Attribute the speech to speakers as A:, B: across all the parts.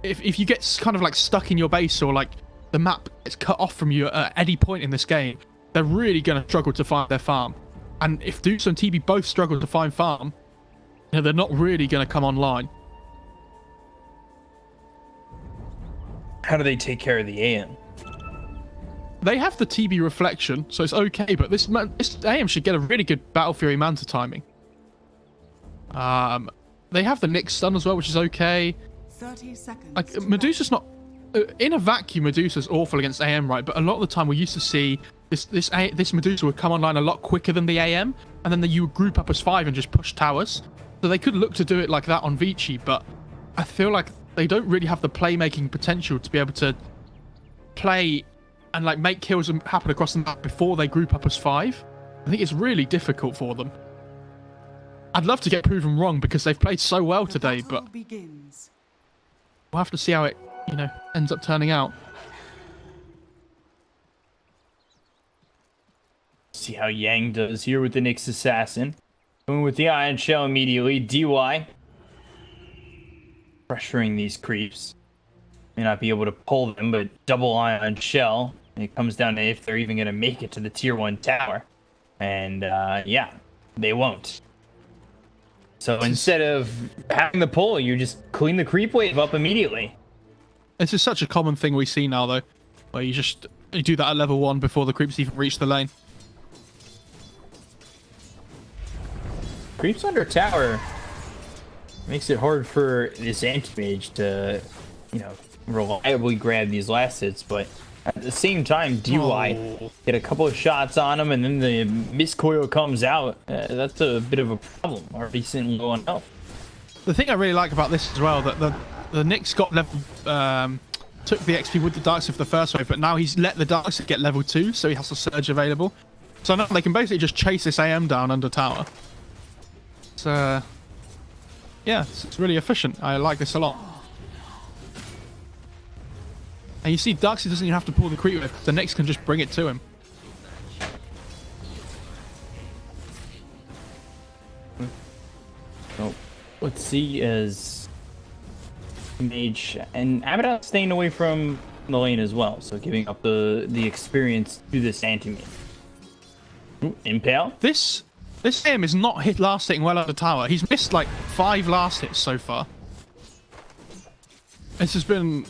A: if you get kind of like stuck in your base, or like the map gets cut off from you at any point in this game, they're really going to struggle to find their farm. And if Deuce and TB both struggle to find farm, you know, they're not really going to come online.
B: How do they take care of the AM?
A: They have the TB reflection, so it's okay, but this AM should get a really good Battle Fury Manta timing. They have the Nyx stun as well, which is okay.
C: 30 seconds.
A: Like, Medusa's not... in a vacuum, Medusa's awful against AM, right? But a lot of the time we used to see this Medusa would come online a lot quicker than the AM, and then you would group up as 5 and just push towers. So they could look to do it like that on Vici, but I feel like they don't really have the playmaking potential to be able to play and like make kills happen across the map before they group up as 5. I think it's really difficult for them. I'd love to get proven wrong because they've played so well today, but we'll have to see how it, you know, ends up turning out.
B: See how Yang does here with the Nyx Assassin. Going with the Ion Shell immediately. DY. Pressuring these creeps. May not be able to pull them, but double Ion Shell. It comes down to if they're even going to make it to the tier 1 tower. And, yeah, they won't. So instead of having the pull, you just clean the creep wave up immediately.
A: This is such a common thing we see now, though, where you do that at level 1 before the creeps even reach the lane.
B: Creeps under tower makes it hard for this anti-mage to, you know, reliably grab these last hits, but at the same time, DY get a couple of shots on him, and then the miscoil comes out. That's a bit of a problem. Already sitting low on health.
A: The thing I really like about this as well, that the Nyx got level, took the XP with the Darkseid the first wave, but now he's let the Darkseid get level 2, so he has the Surge available. So now they can basically just chase this AM down under tower. So, yeah, it's really efficient. I like this a lot. And you see, Darkseid doesn't even have to pull the creep wave. The Nyx can just bring it to him.
B: So, let's see as Mage and Abaddon staying away from the lane as well, so giving up the experience to this anti-mage. Impale.
A: This AM is not last hitting well at the tower. He's missed like 5 last hits so far. This has been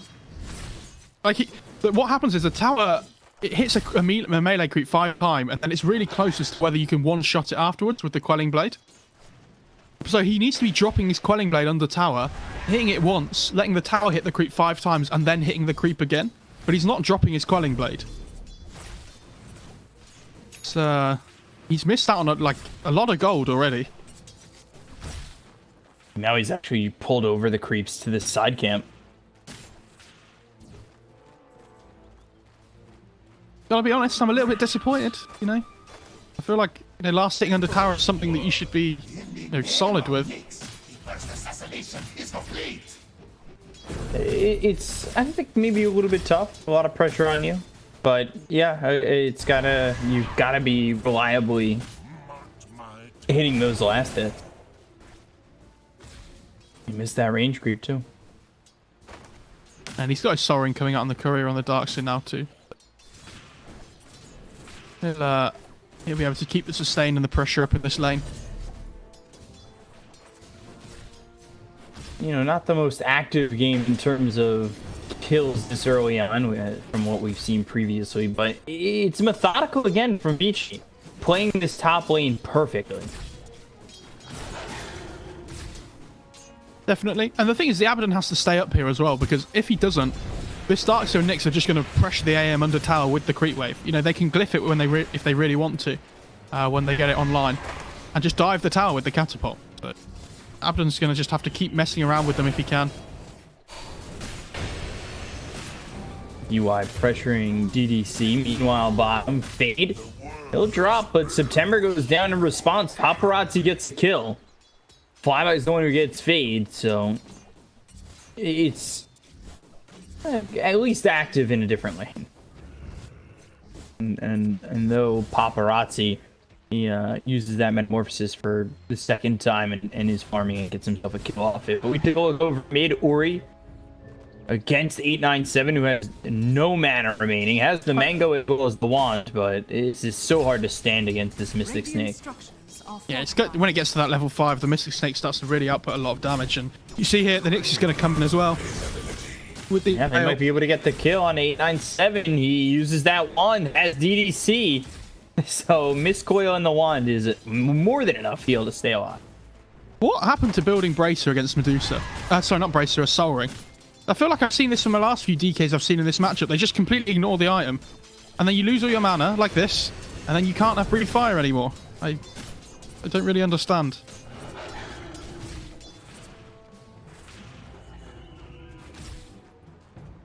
A: like what happens is the tower, it hits a melee creep 5 times, and then it's really close as to whether you can one-shot it afterwards with the Quelling Blade. So he needs to be dropping his Quelling Blade under tower, hitting it once, letting the tower hit the creep 5 times, and then hitting the creep again. But he's not dropping his Quelling Blade. So he's missed out on like a lot of gold already.
B: Now he's actually pulled over the creeps to this side camp.
A: Gotta be honest, I'm a little bit disappointed, you know? I feel like, you know, last hitting under tower is something that you should be, you know, solid with.
B: It's, I think, maybe a little bit tough. A lot of pressure on you. But, yeah, you've gotta be reliably hitting those last hits. You missed that range creep, too.
A: And he's got his Soaring coming out on the courier on the Darkseid now, too. He'll be able to keep the sustain and the pressure up in this lane.
B: You know, not the most active game in terms of kills this early on from what we've seen previously, but it's methodical again from Vici, playing this top lane perfectly.
A: Definitely. And the thing is, the Abaddon has to stay up here as well, because if he doesn't, this Darkseid and Nyx are just going to pressure the AM under tower with the creep wave. You know, they can glyph it when if they really want to, when they get it online, and just dive the tower with the catapult. But Abaddon's going to just have to keep messing around with them if he can.
B: UI pressuring DDC. Meanwhile, bottom Fade. He'll drop, but September goes down in response. Paparazzi gets the kill. Flyby is the one who gets Fade, so it's at least active in a different lane. And though Paparazzi, he uses that metamorphosis for the second time and is farming and gets himself a kill off it. But we take a look over mid. Ori against 897, who has no mana remaining, has the mango as well as the wand, but it's just so hard to stand against this Mystic Snake.
A: Yeah, it's good. When it gets to that level 5, the Mystic Snake starts to really output a lot of damage, and you see here the Nyx is going to come in as well. With the
B: Yeah, they might be able to get the kill on 897. He uses that wand as DDC, so Miscoil and the wand is more than enough heal to stay alive.
A: What happened to building Bracer against Medusa? Sorry, not Bracer, a Soul Ring. I feel like I've seen this from the last few DKs I've seen in this matchup. They just completely ignore the item, and then you lose all your mana like this, and then you can't have Breathe Fire anymore. I don't really understand.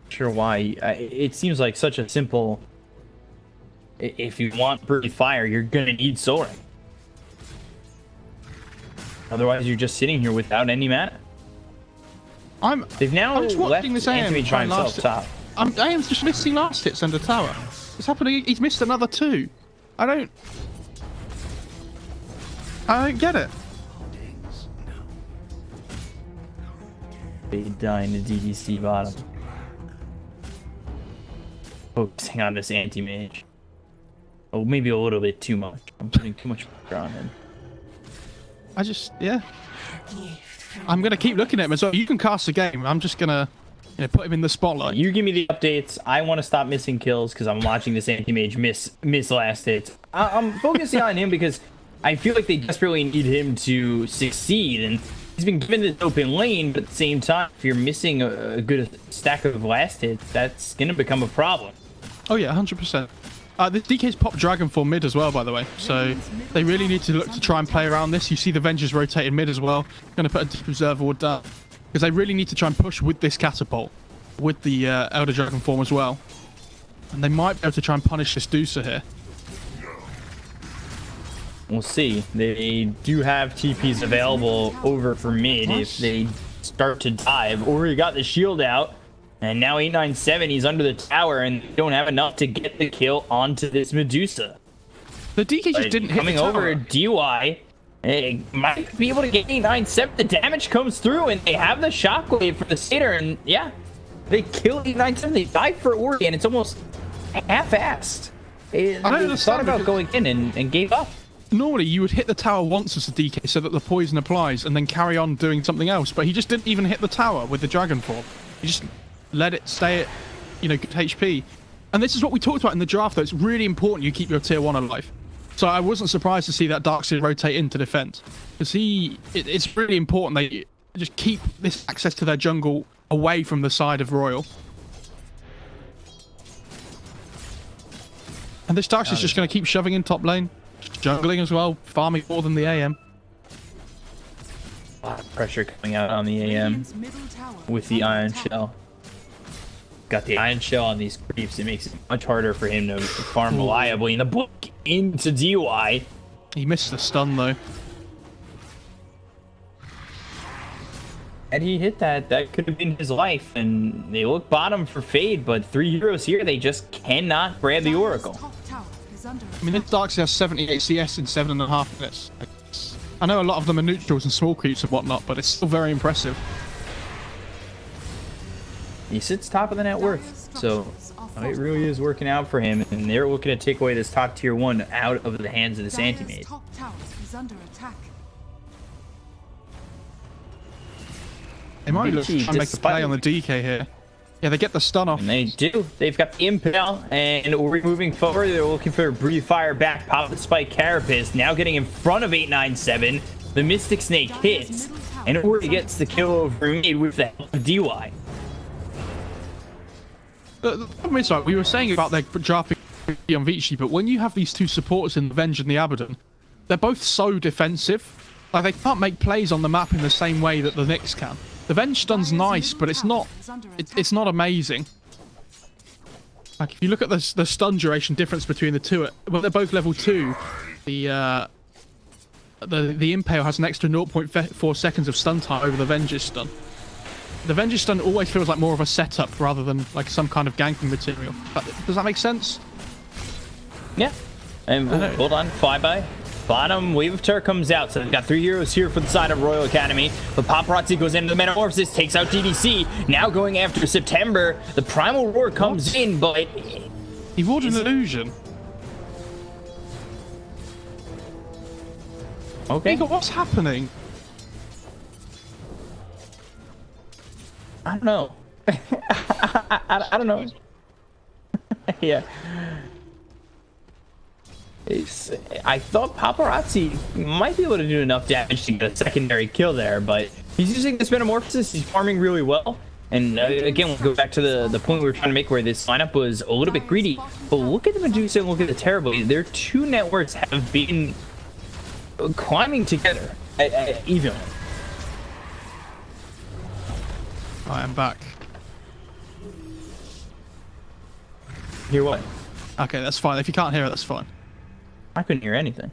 B: Sure why. It seems like such a simple... If you want Breathe Fire, you're gonna need Soul Ring. Otherwise, you're just sitting here without any mana. They've now
A: I'm just watching
B: left
A: this AM
B: Anthony try himself top.
A: AM's just missing last hits under tower. It's happening. He's missed another 2. I don't get it.
B: They die in the DDC bottom. Focusing on this anti-mage. Oh, maybe a little bit too much. I'm putting too much pressure on him.
A: Yeah. I'm going to keep looking at him as well. You can cast a game. I'm just going to put him in the spotlight.
B: You give me the updates. I want to stop missing kills because I'm watching this anti-mage miss last hits. I'm focusing on him because I feel like they desperately need him to succeed. And he's been given this open lane, but at the same time, if you're missing a good stack of last hits, that's going to become a problem.
A: Oh, yeah, 100%. The DK's popped Dragon for mid as well, by the way. So they really need to look to try and play around this. You see the Avengers rotating mid as well. Going to put a Deep Observer Ward down. Because they really need to try and push with this catapult. With the Elder Dragon form as well. And they might be able to try and punish this Dusa here.
B: We'll see. They do have TPs available over for mid if they start to dive. Or you got the shield out. And now 897, he's under the tower, and they don't have enough to get the kill onto this Medusa.
A: The DK just didn't hit
B: coming
A: the tower.
B: over DY. They might be able to get 897. The damage comes through, and they have the shockwave for the Satyr, and yeah, they kill 897. They die for Ori, and it's almost half-assed. They thought about going in and gave up.
A: Normally, you would hit the tower once as a DK so that the poison applies, and then carry on doing something else. But he just didn't even hit the tower with the Dragon form. He just let it stay at, good HP. And this is what we talked about in the draft, though. It's really important you keep your tier 1 alive. So I wasn't surprised to see that Darkseid rotate into defense. Because it's really important they just keep this access to their jungle away from the side of Royal. And this Darkseid's just going to keep shoving in top lane. Just jungling as well, farming more than the AM.
B: A lot of pressure coming out on the AM with the Iron Shell. Got the Iron Shell on these creeps. It makes it much harder for him to farm reliably. And the book into DY.
A: He missed the stun, though.
B: And he hit that. That could have been his life. And they look bottom for Fade, but 3 heroes here, they just cannot grab the Oracle.
A: I mean, this Darkseid has 78 CS in 7.5 minutes. I know a lot of them are neutrals and small creeps and whatnot, but it's still very impressive.
B: He sits top of the net worth, so it really is working out for him, and they're looking to take away this top tier 1 out of the hands of this anti-mage.
A: They might look to try and make a play on the DK here. Yeah, they get the stun off.
B: And they do. They've got the Impel, and we're moving forward. They're looking for a Breathe Fire back. Pop the Spike Carapace, now getting in front of 897. The Mystic Snake hits, and Ori gets the kill over mid with the help of DY.
A: The problem is, like, we were saying about their drafting on Vici, but when you have these two supporters in the Venge and the Abaddon, they're both so defensive. Like, they can't make plays on the map in the same way that the Nyx can. The Venge stun's nice, but it's not amazing. Like, if you look at the stun duration difference between the two, well, they're both level 2. The Impale has an extra 0.4 seconds of stun time over the Venge's stun. The Venge's stun always feels like more of a setup rather than like some kind of ganking material. Does that make sense?
B: Yeah. And hold on, flyby. Bottom wave of terror comes out, so they've got 3 heroes here for the side of Royal Academy. But Paparazzi goes into the Metamorphosis, takes out DDC. Now going after September. The Primal Roar comes in, but...
A: He wore an illusion.
B: Okay.
A: Igor, what's happening?
B: I don't know. I don't know. Yeah. I thought Paparazzi might be able to do enough damage to get a secondary kill there, but he's using this Metamorphosis. He's farming really well. And again, we'll go back to the point we were trying to make where this lineup was a little bit greedy. But look at the Medusa and look at the Terrorblade. Their two networks have been climbing together evenly.
A: I am back.
B: Hear what?
A: Okay, that's fine. If you can't hear it, that's fine.
B: I couldn't hear anything.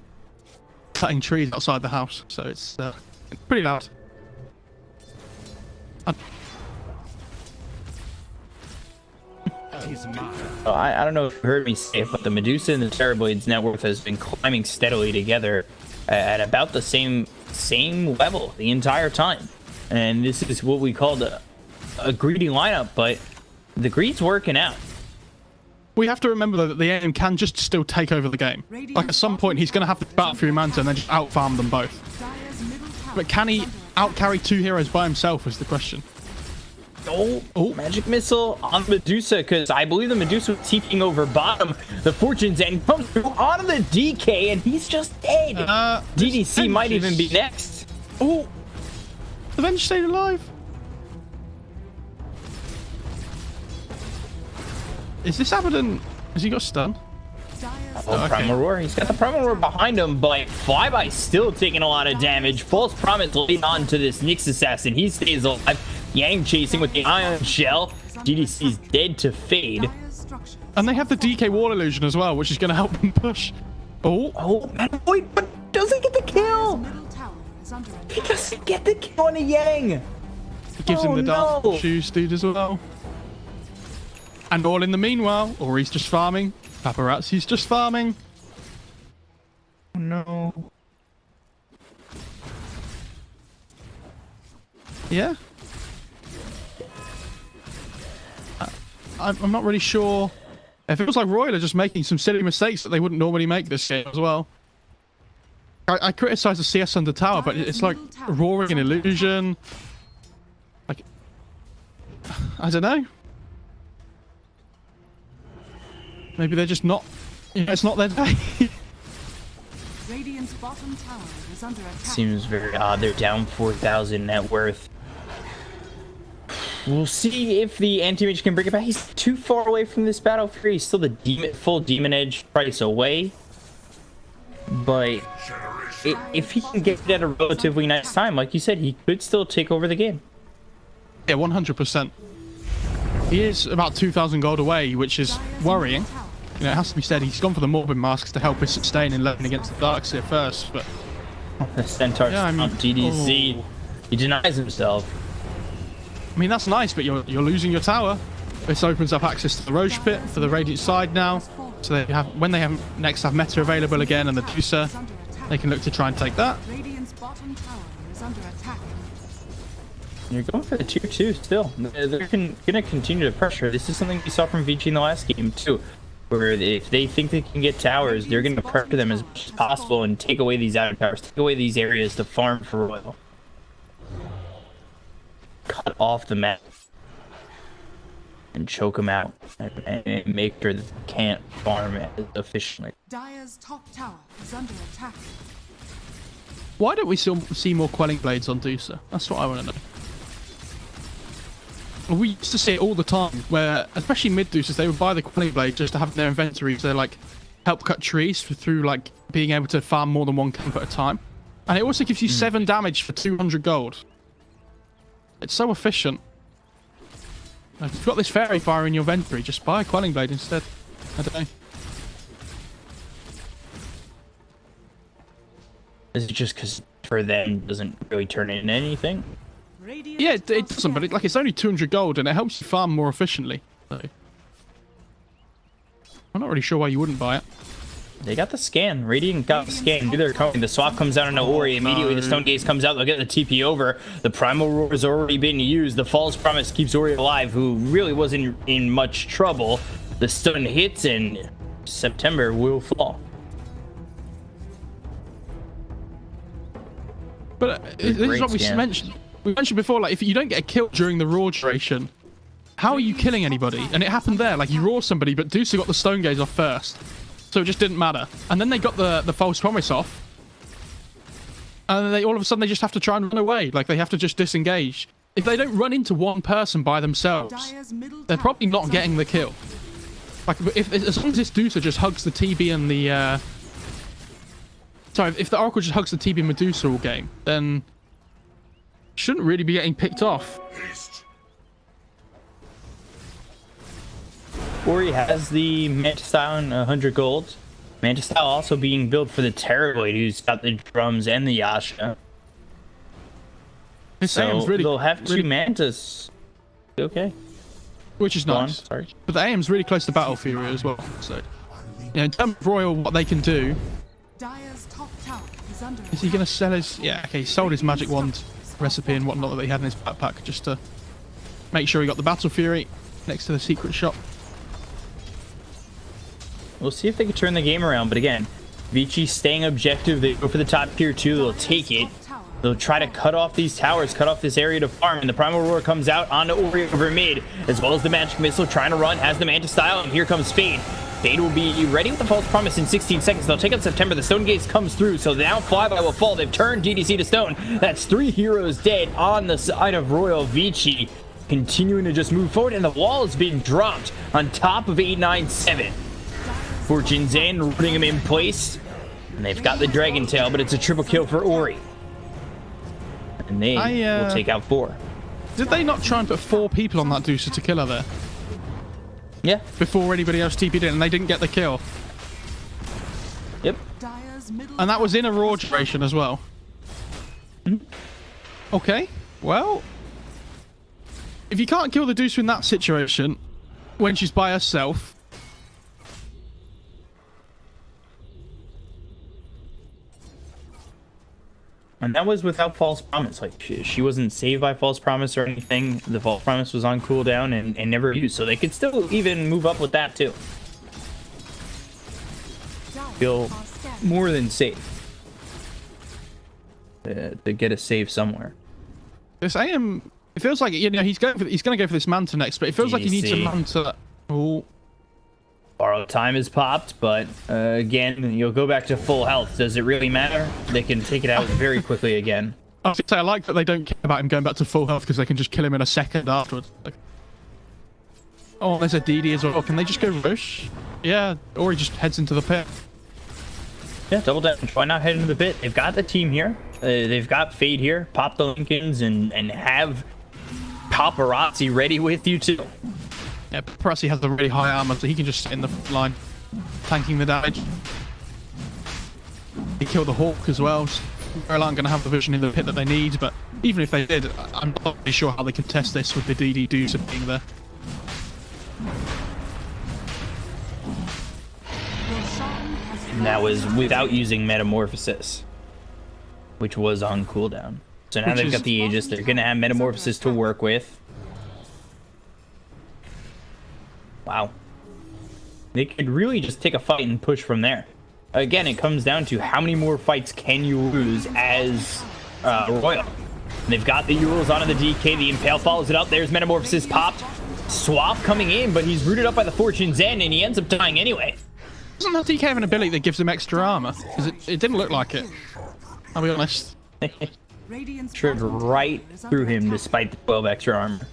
A: Cutting trees outside the house, so it's pretty loud.
B: I don't know if you heard me say it, but the Medusa and the Terrorblade's net worth has been climbing steadily together at about the same level the entire time. And this is what we call a greedy lineup, but the greed's working out.
A: We have to remember though that the aim can just still take over the game. Like at some point he's going to have to battle through Manta and then just out-farm them both. But can he out-carry 2 heroes by himself is the question.
B: Oh, magic missile on Medusa, because I believe the Medusa was TPing over bottom. The Fortune's End comes through onto the DK, and he's just dead. DDC might even be next.
A: Oh, the Venge stayed alive. Is this Abaddon? Has he got stunned?
B: Oh, okay. Primal Roar. He's got the Primal Roar behind him, but Flyby's still taking a lot of damage. False Promise laid on to this Nyx Assassin. He stays alive. Yang chasing with the Ion Shell. DDC's dead to fade.
A: And they have the DK Wall Illusion as well, which is going to help them push. Oh,
B: man, wait, but doesn't get the kill. He doesn't get the kill on a Yang.
A: He gives him the dark shoes dude as well. And all in the meanwhile, or he's just farming. Paparazzi's just farming.
B: Oh no.
A: Yeah. I'm not really sure. It feels like Royal are just making some silly mistakes that they wouldn't normally make this game as well. I criticize the CS under tower, but it's like roaring an illusion. Like, I don't know. Maybe they're just not. You know, it's not their day.
C: Radiant's bottom tower is under attack.
B: Seems very odd. They're down 4,000 net worth. We'll see if the anti-mage can bring it back. He's too far away from this battlefield. He's still the full demon edge price away. But if he can get it at a relatively nice time, like you said, he could still take over the game.
A: Yeah, 100%. He is about 2,000 gold away, which is worrying. You know, it has to be said, he's gone for the Morbid Masks to help his sustain in lane against the Darkseer first, but...
B: The Centaur's on DDC. He denies himself.
A: I mean, that's nice, but you're losing your tower. This opens up access to the Roche Pit for the Radiant side now. So they have, when they have next have Meta available again and the Medusa, they can look to try and take that.
C: Radiant's bottom tower is under attack.
B: You're going for the tier 2 still. They're going to continue to pressure. This is something we saw from Vici in the last game too, where if they think they can get towers, they're going to pressure them as much as possible and take away these outer towers, take away these areas to farm for Royal. Cut off the map and choke them out and make sure that they can't farm it efficiently.
C: Dire's top tower is under attack.
A: Why don't we still see more Quelling Blades on Dusa? That's what I want to know. We used to see it all the time, where, especially mid-Deuces, they would buy the Quelling Blade just to have in their inventory to, like, help cut trees through, like, being able to farm more than one camp at a time. And it also gives you 7 damage for 200 gold. It's so efficient. Like, if you've got this Fairy Fire in your inventory, just buy a Quelling Blade instead. I don't know.
B: Is it just because for them doesn't really turn into anything?
A: Yeah, it doesn't, but it's only 200 gold and it helps you farm more efficiently. So I'm not really sure why you wouldn't buy it.
B: They got the scan. Radiant got the scan. They're coming. The swap comes out on Ori. Immediately, the Stone Gaze comes out. They'll get the TP over. The Primal Roar has already been used. The False Promise keeps Ori alive, who really wasn't in much trouble. The stun hits, and September will fall.
A: But this is what we mentioned. We mentioned before, like, if you don't get a kill during the Roar duration, how are you killing anybody? And it happened there. Like, you Roar somebody, but Dusa got the Stone Gaze off first. So it just didn't matter. And then they got the False Promise off. And they all of a sudden, they just have to try and run away. Like, they have to just disengage. If they don't run into one person by themselves, they're probably not getting the kill. Like, as long as this Dusa just hugs the TB and the... Sorry, if the Oracle just hugs the TB Medusa all game, then... shouldn't really be getting picked off.
B: Ori has the Manta Style and 100 gold. Manta Style also being built for the Terrorblade, who's got the drums and the Yasha. So really, they'll have two Mantas. Okay.
A: Which is nice.
B: Sorry.
A: But the AM's really close to Battle Fury as well. So, yeah, in terms of Royal, what they can do... Is he going to sell his... Yeah, okay, he sold his Magic Wand recipe and whatnot that he had in his backpack just to make sure he got the Battle Fury next to the secret shop.
B: We'll see if they can turn the game around, but again, Vici staying objective. They go for the top tier 2. They'll take it. They'll try to cut off these towers, cut off this area to farm, and the Primal Roar comes out onto Ori over mid, as well as the Magic Missile trying to run, has the Manta Style, and here comes Fade. Fade will be ready with the False Promise in 16 seconds. They'll take out September. The Stone Gaze comes through, so now Flyby will fall. They've turned DDC to stone. That's 3 heroes dead on the side of Royal. Vici continuing to just move forward, and the wall is being dropped on top of 897. Fortune's in, putting him in place, and they've got the Dragon Tail, but it's a triple kill for Ori. And they will take out 4.
A: Did they not try and put 4 people on that Dusa to kill her there?
B: Yeah.
A: Before anybody else TP'd in, and they didn't get the kill.
B: Yep.
A: And that was in a Raw duration as well. Okay. Well, if you can't kill the Dusa in that situation, when she's by herself...
B: And that was without False Promise. Like, she wasn't saved by False Promise or anything. The False Promise was on cooldown and never used. So they could still even move up with that, too. Feel more than safe to get a save somewhere.
A: This AM, it feels like, you know, he's going to go for this Manta next, but it feels like he needs a Manta. Oh.
B: Borrowed time is popped, but again, you'll go back to full health. Does it really matter? They can take it out very quickly again.
A: I was gonna say, I like that they don't care about him going back to full health because they can just kill him in a second afterwards. Like, oh, there's a DD as well. Can they just go rush? Yeah, or he just heads into the pit.
B: Yeah, double damage. Why not head into the pit? They've got the team here. They've got Fade here. Pop the Lincolns and have Paparazzi ready with you too.
A: Yeah, Paparazzi has the really high armor, so he can just sit in the line, tanking the damage. He killed the Hawk as well. So they aren't going to have the vision in the pit that they need, but even if they did, I'm not really sure how they could test this with the DD Dusa being there.
B: And that was without using Metamorphosis, which was on cooldown. So now they've got the Aegis. They're going to have Metamorphosis to work with. Wow. They could really just take a fight and push from there. Again, it comes down to how many more fights can you lose as Royal. And they've got the Urals onto the DK. The Impale follows it up. There's Metamorphosis popped. Swap coming in, but he's rooted up by the Fortune's End, and he ends up dying anyway.
A: Doesn't that DK have an ability that gives him extra armor? Because it didn't look like it. I'll be honest.
B: Shred right through him despite the 12 extra armor.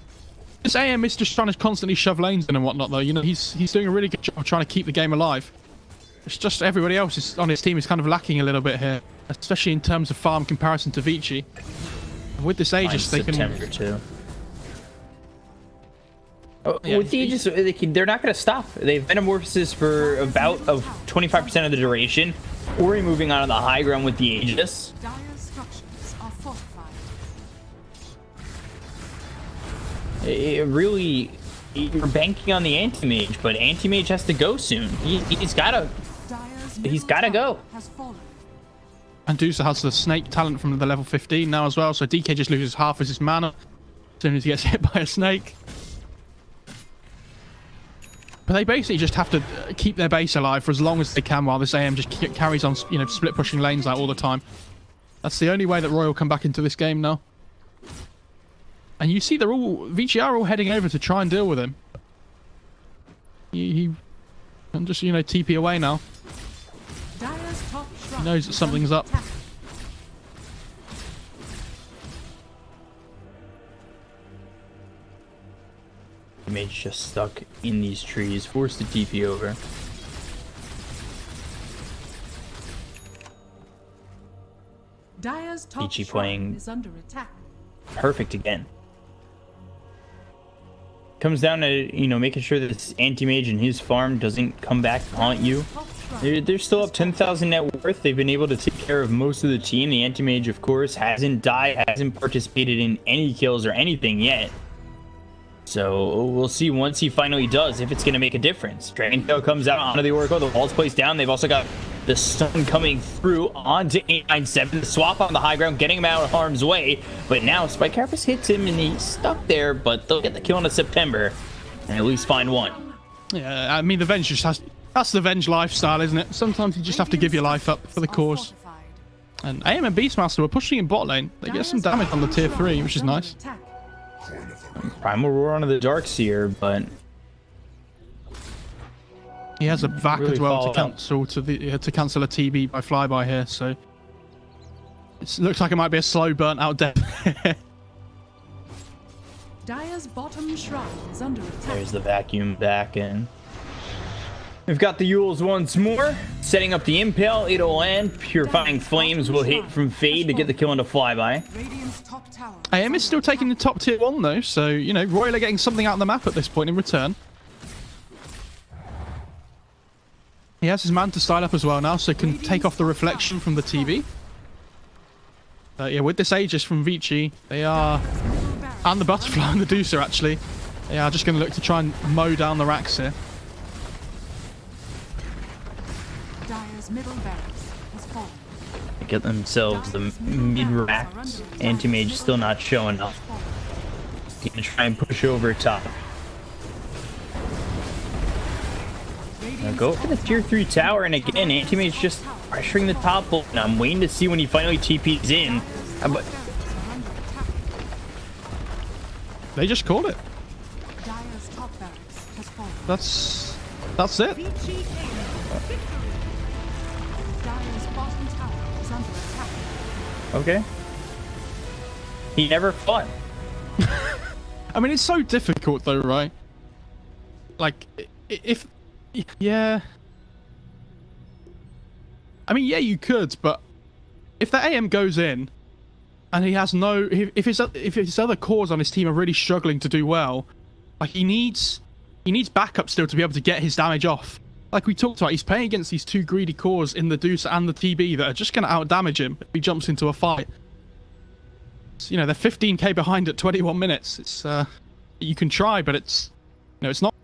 A: This AM is just trying to constantly shove lanes in and whatnot, though. You know, he's doing a really good job trying to keep the game alive. It's just everybody else on his team is kind of lacking a little bit here, especially in terms of farm comparison to Vici. With this Aegis, they can...
B: September too. Oh, yeah, with the Aegis, they're not going to stop. They've Metamorphosis for about 25% of the duration. Ori moving on to the high ground with the Aegis. It really, you're banking on the Anti-Mage, but Anti-Mage has to go soon. He's got to he's got to go.
C: Has fallen.
A: And Dusa has the snake talent from the level 15 now as well, so DK just loses half of his mana as soon as he gets hit by a snake. But they basically just have to keep their base alive for as long as they can while this AM just carries on, you know, split pushing lanes out all the time. That's the only way that Royal come back into this game now. And you see Vici are all heading over to try and deal with him. He can just, you know, TP away now.
C: Dire's top shrine
A: He knows that
C: is
A: something's
C: under
A: up.
C: attack.
B: Mage just stuck in these trees, forced to TP over.
C: Dire's top
B: Vici
C: shrine
B: playing
C: is under attack.
B: perfect again. Comes down to, you know, making sure that this anti-mage and his farm doesn't come back to haunt you.
C: Top shrine
B: They're still up 10,000 net worth. They've been able to take care of most of the team. The anti-mage, of course, hasn't died, hasn't participated in any kills or anything yet. So we'll see once he finally does if it's going to make a difference. Dragon Tail comes out onto the Oracle. The wall's placed down. They've also got the stun coming through onto 897. The swap on the high ground, getting him out of harm's way. But now Spike Carapace hits him and he's stuck there. But they'll get the kill in September and at least find one.
A: Yeah, I mean, the Venge just has... That's the Venge lifestyle, isn't it? Sometimes you just have to give your life up for the cause. And AM and Beastmaster were pushing in bot lane. They get some damage on the tier 3, which is nice.
B: Primal Roar onto the Darkseer, but
A: He has a vac
B: Really
A: as well
B: followed
A: to
B: up.
A: cancel to cancel a TB by flyby here, so it looks like it might be a slow burnt out death.
C: Dire's bottom shrine is under attack.
B: there's the vacuum back in. We've got the Yules once more, setting up the Impale. It'll land. Purifying Flames will hit from Fade to get the kill into Flyby.
C: Radiant's top tower.
A: AM is still taking the top tier 1 though, so you know, Royal are getting something out of the map at this point in return. He has his Manta style up as well now, so he can take off the reflection from the TB. Yeah, with this Aegis from Vici, they are, and the Butterfly and the Deucer actually, they are just going to look to try and mow down the racks here.
C: Dire's middle barracks has fallen.
B: Get themselves the mid-racks. Anti-Mage still not showing up. Gonna try and push over top. Now go for the tier 3 tower, and again, Anti-Mage just pressuring the top lane. I'm waiting to see when he finally TPs in. But
A: They just called it.
C: Dire's top barracks has fallen.
A: That's it.
C: Vici aim. Victory. Dire's bottom tower is under attack.
B: okay. He never fought.
A: I mean, it's so difficult though, right? Like, if... Yeah... I mean, yeah, you could, but if the AM goes in, and he has no... If his other cores on his team are really struggling to do well, like, he needs backup still to be able to get his damage off. Like we talked about, he's playing against these two greedy cores in the Deuce and the TB that are just going to out-damage him if he jumps into a fight. So, you know, they're 15k behind at 21 minutes. It's, you can try, but it's, you know, it's not